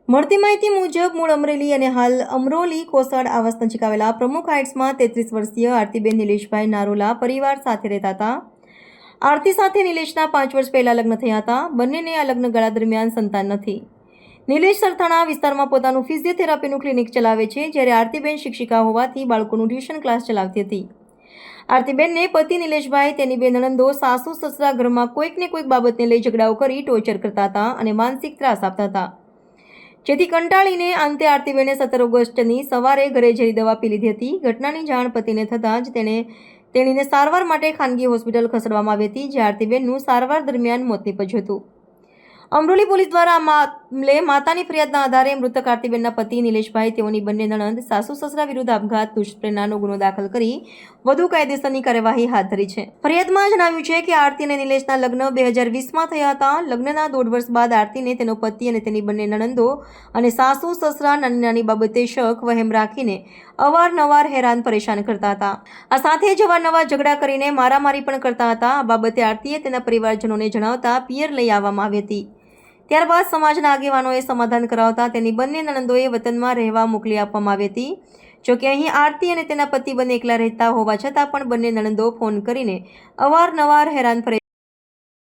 મળતી માહિતી મુજબ મૂળ અમરેલી અને હાલ અમરોલી કોસાડ આવાસ નજીક આવેલા પ્રમુખ હાઇટ્સમાં 33 વર્ષીય આરતીબેન નિલેશભાઈ નારોલા પરિવાર સાથે રહેતા હતા. આરતી સાથે નિલેશના 5 વર્ષ પહેલા લગ્ન થયા હતા. બંનેને આ લગ્નગાળા દરમિયાન સંતાન નથી. નિલેશ સરથાણા વિસ્તારમાં પોતાનું ફિઝિયોથેરાપીનું ક્લિનિક ચલાવે છે, જ્યારે આરતીબેન શિક્ષિકા હોવાથી બાળકોનું ટ્યુશન ક્લાસ ચલાવતી હતી. આરતીબેનને પતિ નિલેશભાઈ, તેની બે નણંદો, સાસુ સસરા ઘરમાં કોઈકને કોઈક બાબતને લઈ ઝઘડાઓ કરી ટોર્ચર કરતા હતા અને માનસિક ત્રાસ આપતા હતા, જેથી કંટાળીને અંતે આરતીબેને 17 ઓગસ્ટની સવારે ઘરે ઝેરી દવા પી લીધી હતી. ઘટનાની જાણ પતિને થતાં જ તેણીને સારવાર માટે ખાનગી હોસ્પિટલ ખસેડવામાં આવી હતી, જ્યાં આરતીબેનનું સારવાર દરમિયાન મોત નીપજ્યું હતું. અમરોલી પોલીસ દ્વારા આ મામલે માતાની ફરિયાદના આધારે મૃતક આરતીબેનના પતિ નિલેશભાઈ, તેઓની બંને નણંદ, સાસુ સસરા વિરુદ્ધ આપઘાત દુષ્પ્રેરણાનો ગુનો દાખલ કરી વધુ કાયદેસરની કાર્યવાહી હાથ ધરી છે. ફરિયાદમાં જણાવ્યું છે કે આરતી અને નિલેશના લગ્ન 2020માં થયા હતા. લગ્નના 1.5 વર્ષ બાદ આરતીને તેનો પતિ અને તેની બંને નણંદો અને સાસુ સસરા નાની નાની બાબતે શક વહેમ રાખીને અવારનવાર હેરાન પરેશાન કરતા હતા. આ સાથે જ અવારનવાર ઝઘડા કરીને મારામારી પણ કરતા હતા. આ બાબતે આરતીએ તેના પરિવારજનોને જણાવતા પિયર લઈ આવવામાં આવી હતી. ત્યારબાદ સમાજના આગેવાનોએ સમાધાન કરાવતા તેની બંને નણંદોએ વતનમાં રહેવા મોકલી આપવામાં આવી હતી. જોકે અહીં આરતી અને તેના પતિ બંને એકલા રહેતા હોવા છતાં પણ બંને નણંદો ફોન કરીને અવારનવાર હેરાન